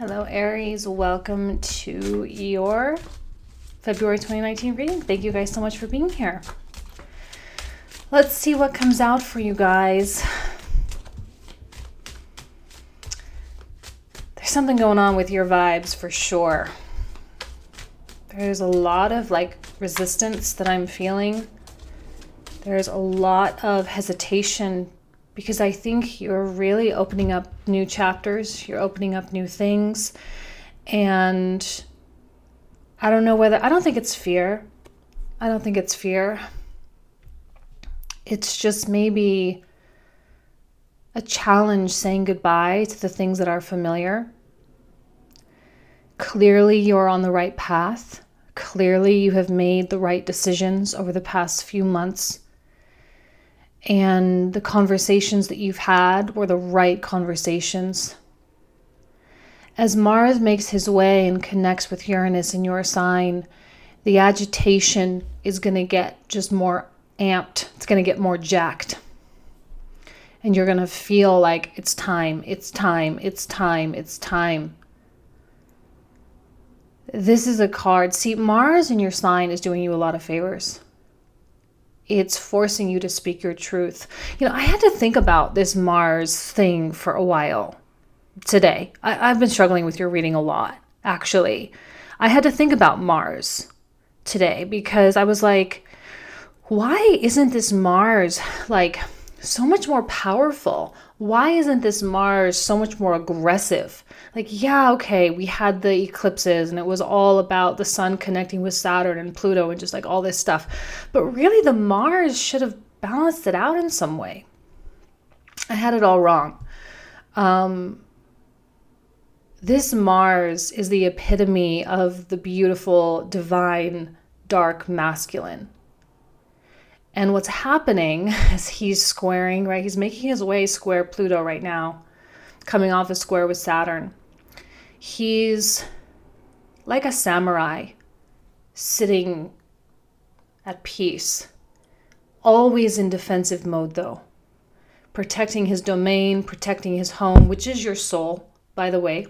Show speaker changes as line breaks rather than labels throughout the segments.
Hello, Aries. Welcome to your February 2019 reading. Thank you guys so much for being here. Let's see what comes out for you guys. There's something going on with your vibes for sure. There's a lot of resistance that I'm feeling. There's a lot of hesitation because I think you're really opening up new chapters. You're opening up new things. And I don't think it's fear. It's just maybe a challenge saying goodbye to the things that are familiar. Clearly, you're on the right path. Clearly, you have made the right decisions over the past few months. And the conversations that you've had were the right conversations. As Mars makes his way and connects with Uranus in your sign, the agitation is going to get just more amped. It's going to get more jacked. And you're going to feel like it's time. This is a card. See, Mars in your sign is doing you a lot of favors. It's forcing you to speak your truth. I had to think about this Mars thing for a while today. I've been struggling with your reading a lot, actually. I had to think about Mars today because I was like, why isn't this Mars so much more powerful? Why isn't this Mars so much more aggressive? We had the eclipses and it was all about the sun connecting with Saturn and Pluto and just all this stuff. But really the Mars should have balanced it out in some way. I had it all wrong. This Mars is the epitome of the beautiful, divine, dark masculine. And what's happening is he's squaring, right? He's making his way square Pluto right now, coming off a square with Saturn. He's like a samurai sitting at peace, always in defensive mode though, protecting his domain, protecting his home, which is your soul, by the way.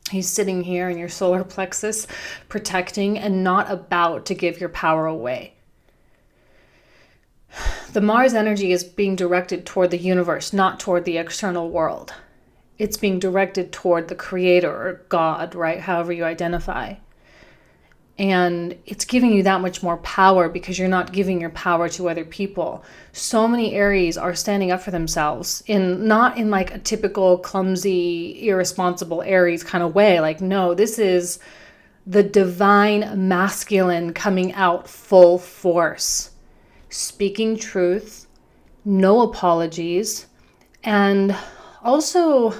He's sitting here in your solar plexus, protecting and not about to give your power away. The Mars energy is being directed toward the universe, not toward the external world. It's being directed toward the creator or God, right? However you identify. And it's giving you that much more power because you're not giving your power to other people. So many Aries are standing up for themselves not in a typical clumsy, irresponsible Aries kind of way. No, this is the divine masculine coming out full force. Speaking truth, no apologies, and also,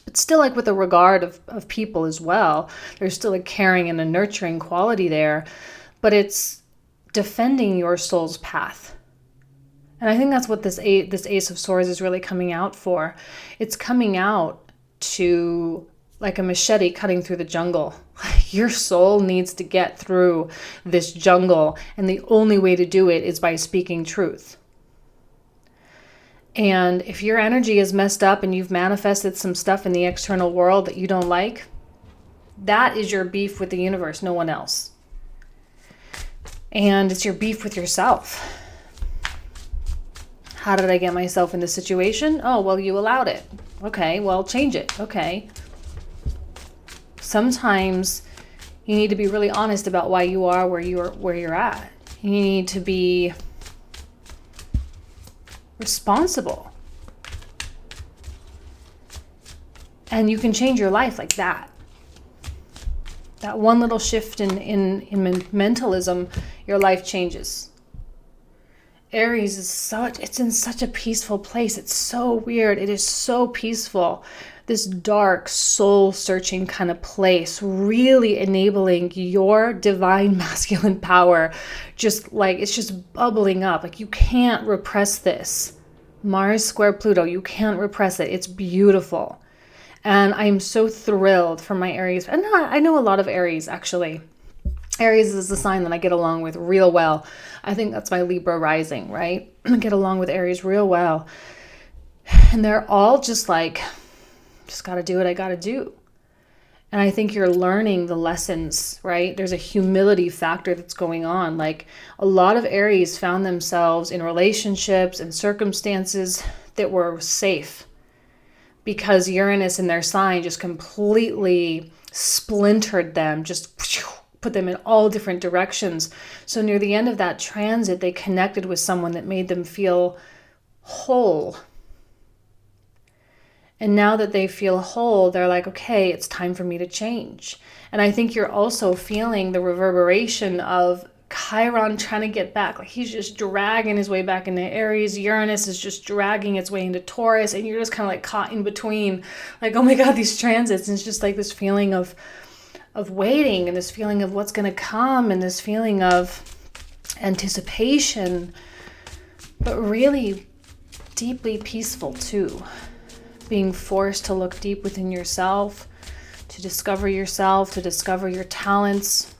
but still with a regard of people as well. There's still a caring and a nurturing quality there, but it's defending your soul's path. And I think that's what this Ace of Swords is really coming out for. It's coming out to like a machete cutting through the jungle. Your soul needs to get through this jungle, and the only way to do it is by speaking truth. And if your energy is messed up and you've manifested some stuff in the external world that you don't like, that is your beef with the universe, no one else. And it's your beef with yourself. How did I get myself in this situation? Oh, well, you allowed it. Okay, well, change it. Okay. Sometimes you need to be really honest about why you are where you're at. You need to be responsible. And you can change your life like that. That one little shift in mentalism, your life changes. Aries it's in such a peaceful place. It's so weird. It is so peaceful. This dark, soul-searching kind of place, really enabling your divine masculine power. It's just bubbling up. You can't repress this. Mars square Pluto, you can't repress it. It's beautiful. And I'm so thrilled for my Aries. And I know a lot of Aries, actually. Aries is the sign that I get along with real well. I think that's my Libra rising, right? I get along with Aries real well. And they're all just got to do what I got to do. And I think you're learning the lessons, right? There's a humility factor that's going on. Like a lot of Aries found themselves in relationships and circumstances that were safe because Uranus in their sign just completely splintered them, just put them in all different directions. So near the end of that transit, they connected with someone that made them feel whole. And now that they feel whole, they're like, okay, it's time for me to change. And I think you're also feeling the reverberation of Chiron trying to get back. Like he's just dragging his way back into Aries. Uranus is just dragging its way into Taurus. And you're just kind of like caught in between. Like, oh my God, these transits. And it's just like this feeling of waiting and this feeling of what's going to come and this feeling of anticipation. But really deeply peaceful too. Being forced to look deep within yourself, to discover yourself, to discover your talents.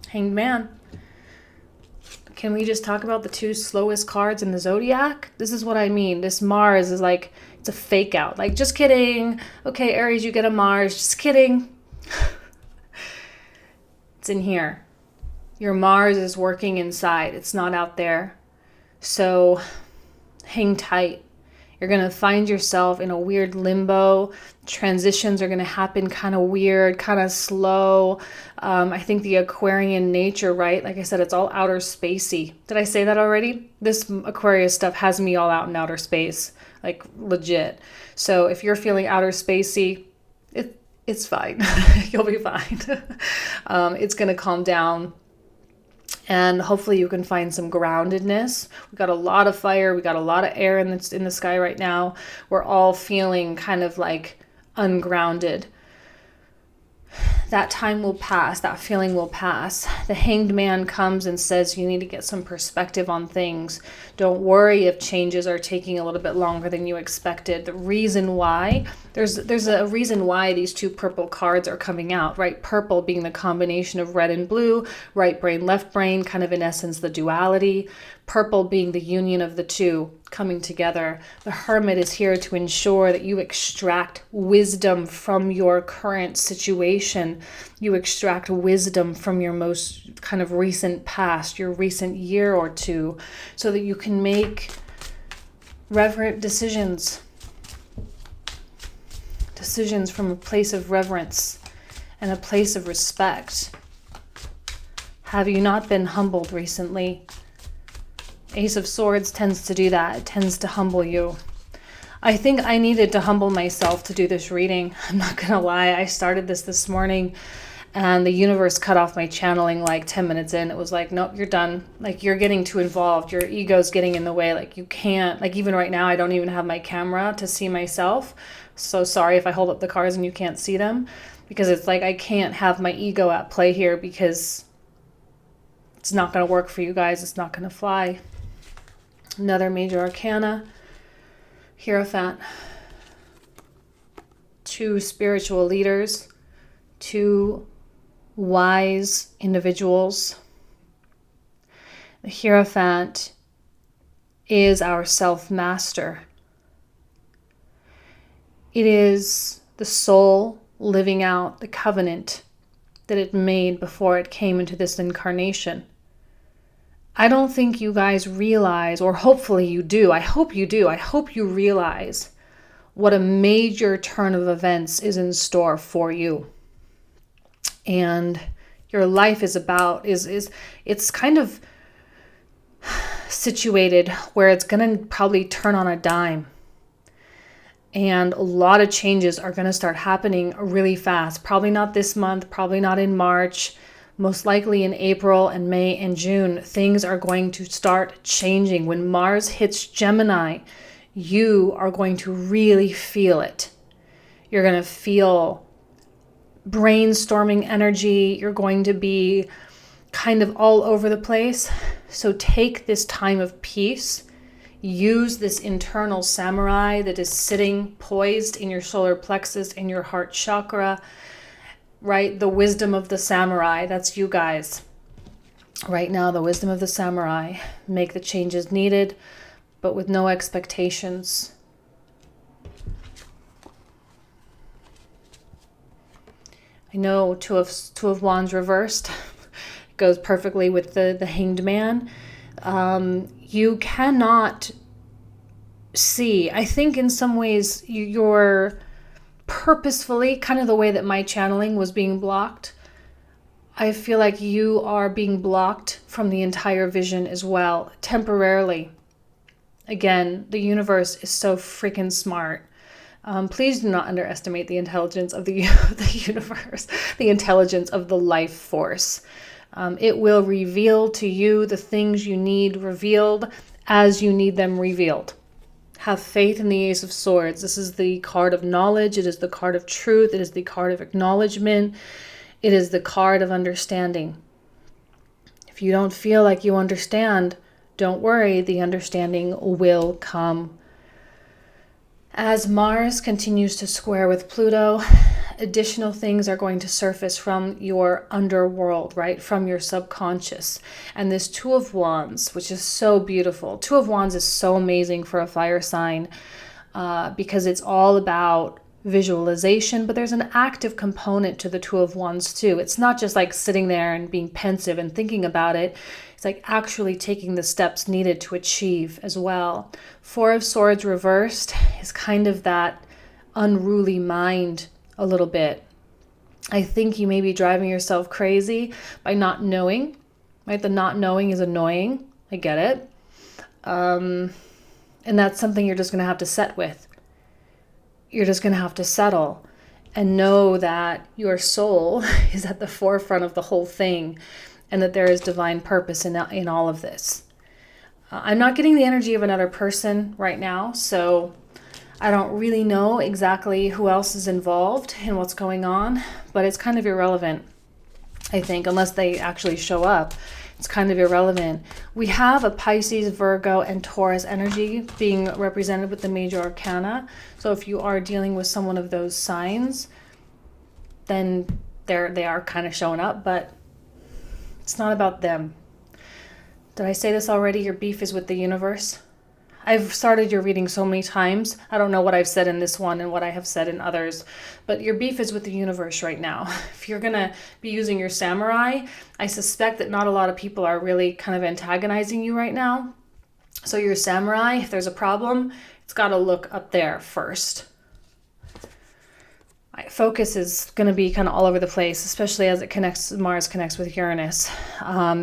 Hanged Man. Can we just talk about the two slowest cards in the zodiac? This is what I mean. This Mars is like, it's a fake out. Like, just kidding. Okay, Aries, you get a Mars. Just kidding. It's in here. Your Mars is working inside. It's not out there. So hang tight. You're going to find yourself in a weird limbo. Transitions are going to happen kind of weird, kind of slow. I think the Aquarian nature, right? Like I said, it's all outer spacey. Did I say that already? This Aquarius stuff has me all out in outer space, like legit. So if you're feeling outer spacey, it's fine. You'll be fine. It's going to calm down. And hopefully you can find some groundedness. We got a lot of fire. We got a lot of air in the sky right now. We're all feeling kind of like ungrounded. That time will pass. That feeling will pass. The Hanged Man comes and says you need to get some perspective on things. Don't worry if changes are taking a little bit longer than you expected. The reason why, there's a reason why these two purple cards are coming out, right? Purple being the combination of red and blue, right brain, left brain, kind of in essence the duality. Purple being the union of the two coming together. The Hermit is here to ensure that you extract wisdom from your current situation. You extract wisdom from your most kind of recent past, your recent year or two, so that you can make reverent decisions. Decisions from a place of reverence and a place of respect. Have you not been humbled recently? Ace of Swords tends to do that. It tends to humble you. I think I needed to humble myself to do this reading. I'm not going to lie. I started this morning and the universe cut off my channeling like 10 minutes in. It was like, nope, you're done. Like, you're getting too involved. Your ego's getting in the way. Like, you can't, like, even right now, I don't even have my camera to see myself. So sorry if I hold up the cards and you can't see them, because it's like, I can't have my ego at play here because it's not going to work for you guys. It's not going to fly. Another major arcana, Hierophant. Two spiritual leaders, two wise individuals. The Hierophant is our self-master. It is the soul living out the covenant that it made before it came into this incarnation. I don't think you guys realize, or hopefully you do. I hope you do. I hope you realize what a major turn of events is in store for you. And your life is about, it's kind of situated where it's going to probably turn on a dime. And a lot of changes are going to start happening really fast. Probably not this month, probably not in March. Most likely in April and May and June, things are going to start changing. When Mars hits Gemini, you are going to really feel it. You're going to feel brainstorming energy. You're going to be kind of all over the place. So take this time of peace. Use this internal samurai that is sitting poised in your solar plexus, in your heart chakra. Right? The wisdom of the samurai. That's you guys. Right now, the wisdom of the samurai. Make the changes needed, but with no expectations. I know two of Wands reversed goes perfectly with the Hanged Man. You cannot see. I think in some ways you're purposefully, kind of the way that my channeling was being blocked. I feel like you are being blocked from the entire vision as well, temporarily. Again, the universe is so freaking smart. Please do not underestimate the intelligence of the universe, the intelligence of the life force. It will reveal to you the things you need revealed as you need them revealed. Have faith in the Ace of Swords. This is the card of knowledge. It is the card of truth. It is the card of acknowledgement. It is the card of understanding. If you don't feel like you understand, don't worry. The understanding will come. As Mars continues to square with Pluto, additional things are going to surface from your underworld, right? From your subconscious. And this Two of Wands, which is so beautiful. Two of Wands is so amazing for a fire sign because it's all about visualization, but there's an active component to the Two of Wands too. It's not just like sitting there and being pensive and thinking about it. It's like actually taking the steps needed to achieve as well. Four of Swords reversed is kind of that unruly mind a little bit. I think you may be driving yourself crazy by not knowing, right? The not knowing is annoying. I get it. And that's something you're just going to have to set with. You're just going to have to settle and know that your soul is at the forefront of the whole thing and that there is divine purpose in all of this. I'm not getting the energy of another person right now, so I don't really know exactly who else is involved in what's going on, but it's kind of irrelevant, I think, unless they actually show up. It's kind of irrelevant. We have a Pisces, Virgo, and Taurus energy being represented with the major arcana. So if you are dealing with someone of those signs, then they are kind of showing up, but it's not about them. Did I say this already? Your beef is with the universe. I've started your reading so many times. I don't know what I've said in this one and what I have said in others, but your beef is with the universe right now. If you're going to be using your samurai, I suspect that not a lot of people are really kind of antagonizing you right now. So your samurai, if there's a problem, it's got to look up there first. My focus is going to be kind of all over the place, especially as Mars connects with Uranus.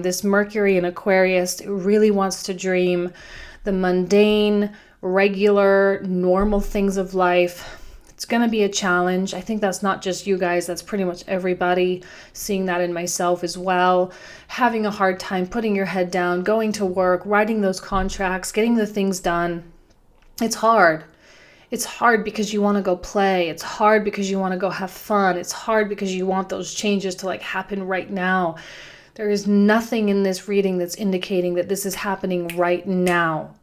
This Mercury in Aquarius, it really wants to dream the mundane, regular, normal things of life. It's going to be a challenge. I think that's not just you guys. That's pretty much everybody. Seeing that in myself as well. Having a hard time putting your head down, going to work, writing those contracts, getting the things done. It's hard. It's hard because you want to go play. It's hard because you want to go have fun. It's hard because you want those changes to happen right now. There is nothing in this reading that's indicating that this is happening right now.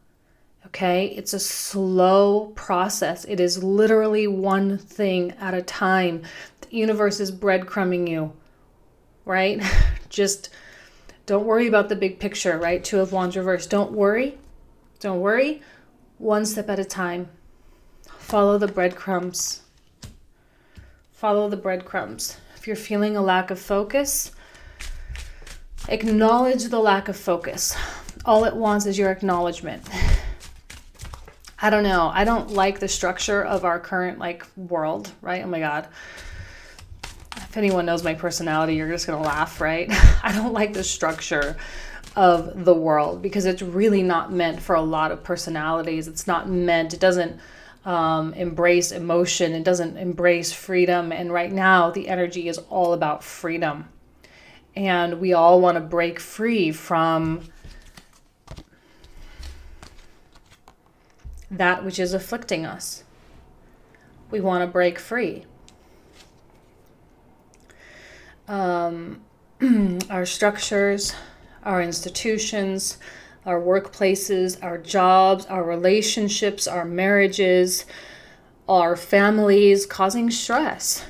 Okay? It's a slow process. It is literally one thing at a time. The universe is breadcrumbing you, right? Just don't worry about the big picture, right? Two of Wands reversed. Don't worry. Don't worry. One step at a time. Follow the breadcrumbs. Follow the breadcrumbs. If you're feeling a lack of focus, acknowledge the lack of focus. All it wants is your acknowledgement. I don't know. I don't like the structure of our current world, right? Oh my God. If anyone knows my personality, you're just going to laugh, right? I don't like the structure of the world because it's really not meant for a lot of personalities. It's not meant, it doesn't embrace emotion. It doesn't embrace freedom. And right now the energy is all about freedom. And we all want to break free from that which is afflicting us. We want to break free. Our structures, our institutions, our workplaces, our jobs, our relationships, our marriages, our families causing stress.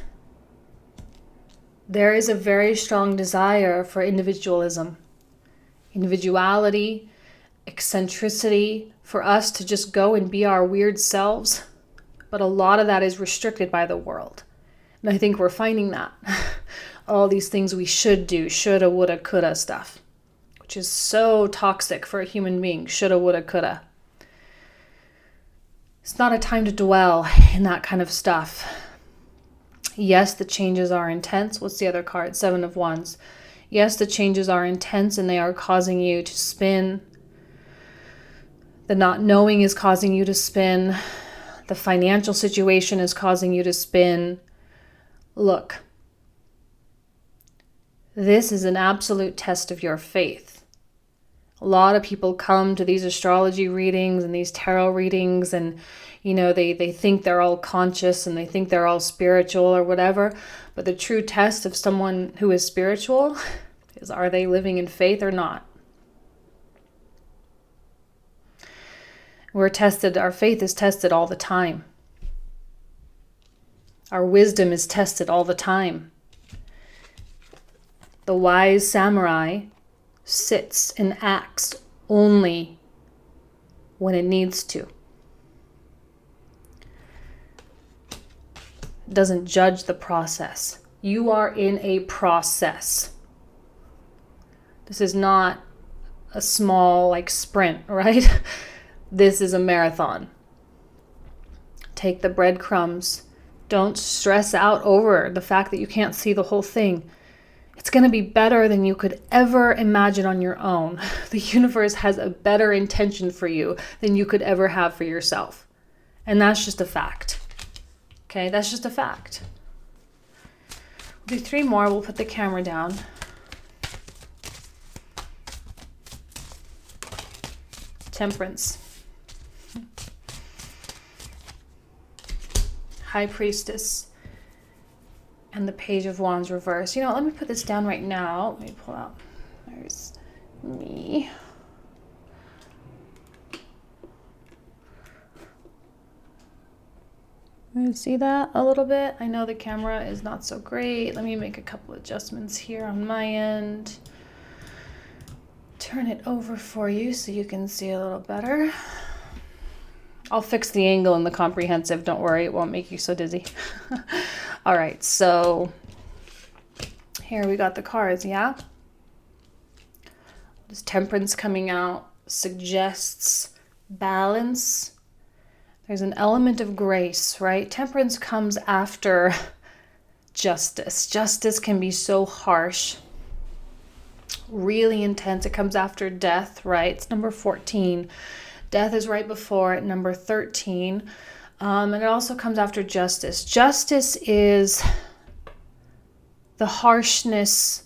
There is a very strong desire for individualism, individuality, eccentricity, for us to just go and be our weird selves. But a lot of that is restricted by the world. And I think we're finding that. all these things we should do, shoulda, woulda, coulda stuff, which is so toxic for a human being. Shoulda, woulda, coulda. It's not a time to dwell in that kind of stuff. Yes, the changes are intense. What's the other card? 7 of Wands. Yes, the changes are intense and they are causing you to spin. The not knowing is causing you to spin. The financial situation is causing you to spin. Look, this is an absolute test of your faith. A lot of people come to these astrology readings and these tarot readings and, you know, they think they're all conscious and they think they're all spiritual or whatever. But the true test of someone who is spiritual is, are they living in faith or not? We're tested, our faith is tested all the time. Our wisdom is tested all the time. The wise samurai sits and acts only when it needs to. It doesn't judge the process. You are in a process. This is not a small sprint, right? This is a marathon. Take the breadcrumbs. Don't stress out over the fact that you can't see the whole thing. It's going to be better than you could ever imagine on your own. The universe has a better intention for you than you could ever have for yourself. And that's just a fact. Okay, that's just a fact. We'll do 3 more. We'll put the camera down. Temperance. High Priestess. And the Page of Wands reverse. You know, let me put this down right now. Let me pull out. There's me. You see that a little bit? I know the camera is not so great. Let me make a couple adjustments here on my end. Turn it over for you so you can see a little better. I'll fix the angle in the comprehensive. Don't worry, it won't make you so dizzy. All right, so here we got the cards, yeah? This Temperance coming out suggests balance. There's an element of grace, right? Temperance comes after justice. Justice can be so harsh, really intense. It comes after death, right? It's number 14. Death is right before it, number 13. And it also comes after justice. Justice is the harshness,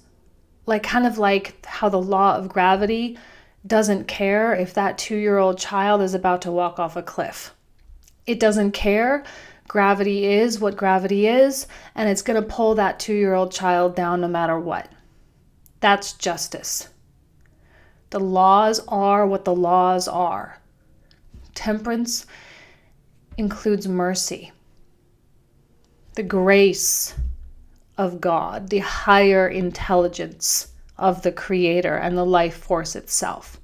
kind of like how the law of gravity doesn't care if that 2-year-old child is about to walk off a cliff. It doesn't care. Gravity is what gravity is, and it's going to pull that 2-year-old child down no matter what. That's justice. The laws are what the laws are. Temperance includes mercy, the grace of God, the higher intelligence of the Creator and the life force itself.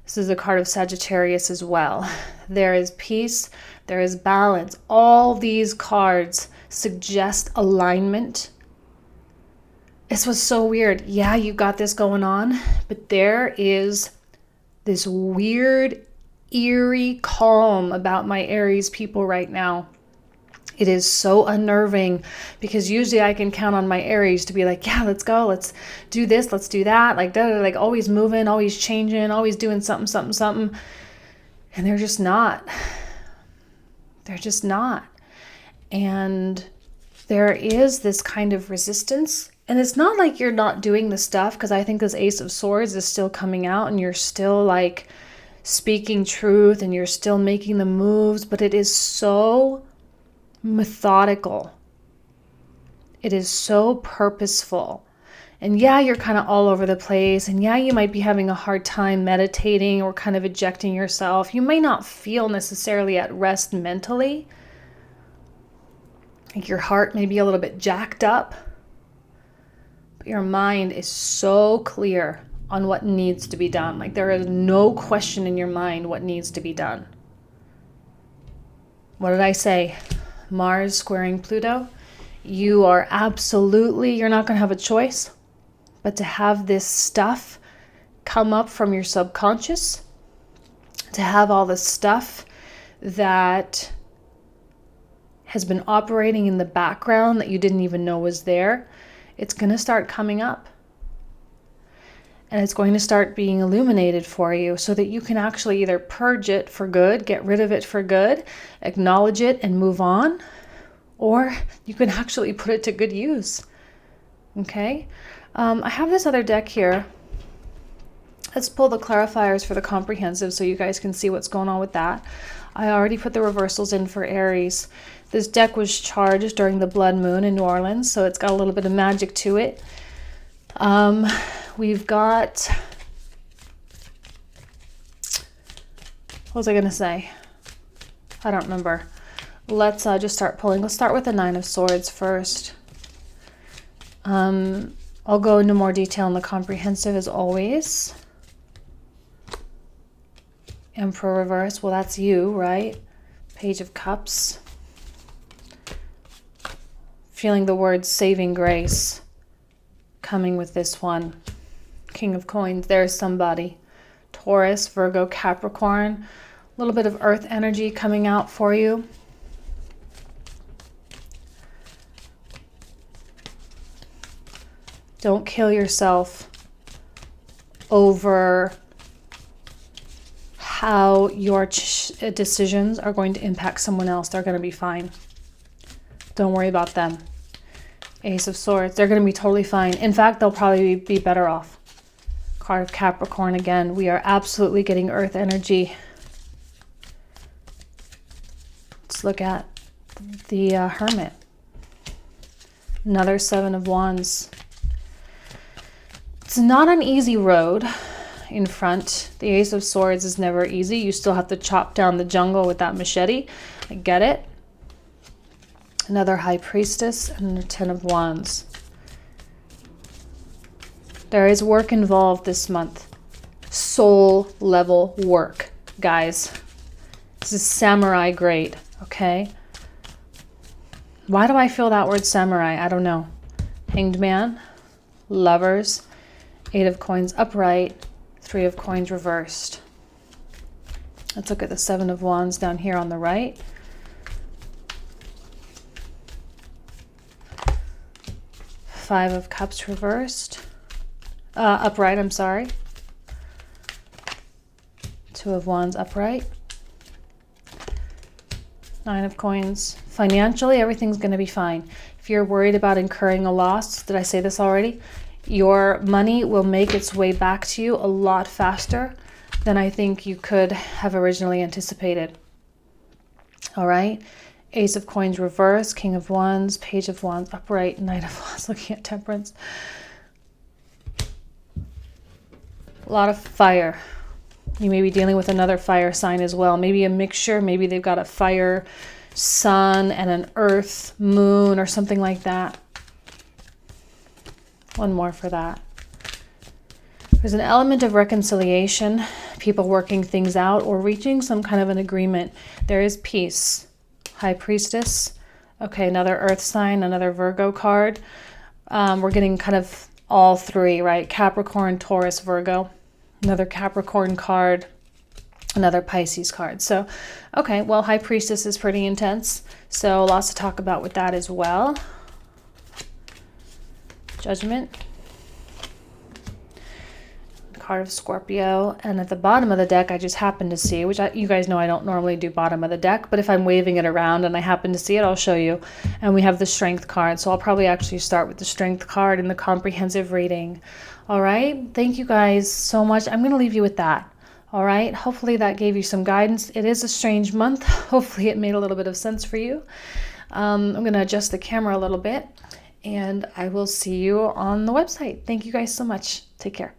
This is a card of Sagittarius as well. There is peace, there is balance. All these cards suggest alignment. This was so weird. Yeah, you got this going on, but there is this weird, eerie calm about my Aries people right now. It is so unnerving because usually I can count on my Aries to be like, yeah, let's go, let's do this, let's do that, always moving, always changing, always doing something. And they're just not. They're just not. And there is this kind of resistance. And it's not like you're not doing the stuff, because I think this Ace of Swords is still coming out and you're still speaking truth and you're still making the moves, but it is so methodical. It is so purposeful. And yeah, you're kind of all over the place. And yeah, you might be having a hard time meditating or kind of ejecting yourself. You may not feel necessarily at rest mentally. Your heart may be a little bit jacked up. But your mind is so clear on what needs to be done. There is no question in your mind what needs to be done. What did I say? Mars squaring Pluto? you're not going to have a choice but to have this stuff come up from your subconscious, to have all the stuff that has been operating in the background that you didn't even know was there. It's going to start coming up. And it's going to start being illuminated for you so that you can actually either purge it for good, get rid of it for good, acknowledge it and move on, or you can actually put it to good use. Okay? I have this other deck here. Let's pull the clarifiers for the comprehensive so you guys can see what's going on with that. I already put the reversals in for Aries. This deck was charged during the blood moon in New Orleans, so it's got a little bit of magic to it. We've got, what was I going to say? I don't remember. Let's just start pulling. Let's start with the 9 of Swords first. I'll go into more detail in the comprehensive as always. Emperor reverse. Well, that's you, right? Page of Cups. Feeling the word saving grace coming with this one. King of Coins, there's somebody. Taurus, Virgo, Capricorn. A little bit of earth energy coming out for you. Don't kill yourself over how your decisions are going to impact someone else. They're going to be fine. Don't worry about them. Ace of Swords, they're going to be totally fine. In fact, they'll probably be better off. Card of Capricorn again. We are absolutely getting earth energy. Let's look at the Hermit. Another 7 of Wands. It's not an easy road in front. The Ace of Swords is never easy. You still have to chop down the jungle with that machete. I get it. Another High Priestess and a 10 of Wands. There is work involved this month. Soul level work, guys. This is samurai grade, okay? Why do I feel that word samurai? I don't know. Hanged Man, Lovers, 8 of Coins upright, 3 of Coins reversed. Let's look at the 7 of Wands down here on the right. Five of Cups reversed. Upright, I'm sorry. 2 of Wands upright. 9 of Coins. Financially, everything's going to be fine. If you're worried about incurring a loss, did I say this already? Your money will make its way back to you a lot faster than I think you could have originally anticipated. All right? Ace of Coins reverse, King of Wands, Page of Wands upright, Knight of Wands looking at Temperance. A lot of fire. You may be dealing with another fire sign as well. Maybe a mixture. Maybe they've got a fire sun and an earth moon or something like that. One more for that. There's an element of reconciliation, people working things out or reaching some kind of an agreement. There is peace. High Priestess. Okay, another earth sign, another Virgo card. We're getting kind of all three, right? Capricorn, Taurus, Virgo. Another Capricorn card, another Pisces card. So, okay, well, High Priestess is pretty intense. So lots to talk about with that as well. Judgment. Card of Scorpio. And at the bottom of the deck, I just happened to see, which you guys know I don't normally do bottom of the deck, but if I'm waving it around and I happen to see it, I'll show you. And we have the Strength card. So I'll probably actually start with the Strength card in the comprehensive reading. All right. Thank you guys so much. I'm going to leave you with that. All right. Hopefully that gave you some guidance. It is a strange month. Hopefully it made a little bit of sense for you. I'm going to adjust the camera a little bit and I will see you on the website. Thank you guys so much. Take care.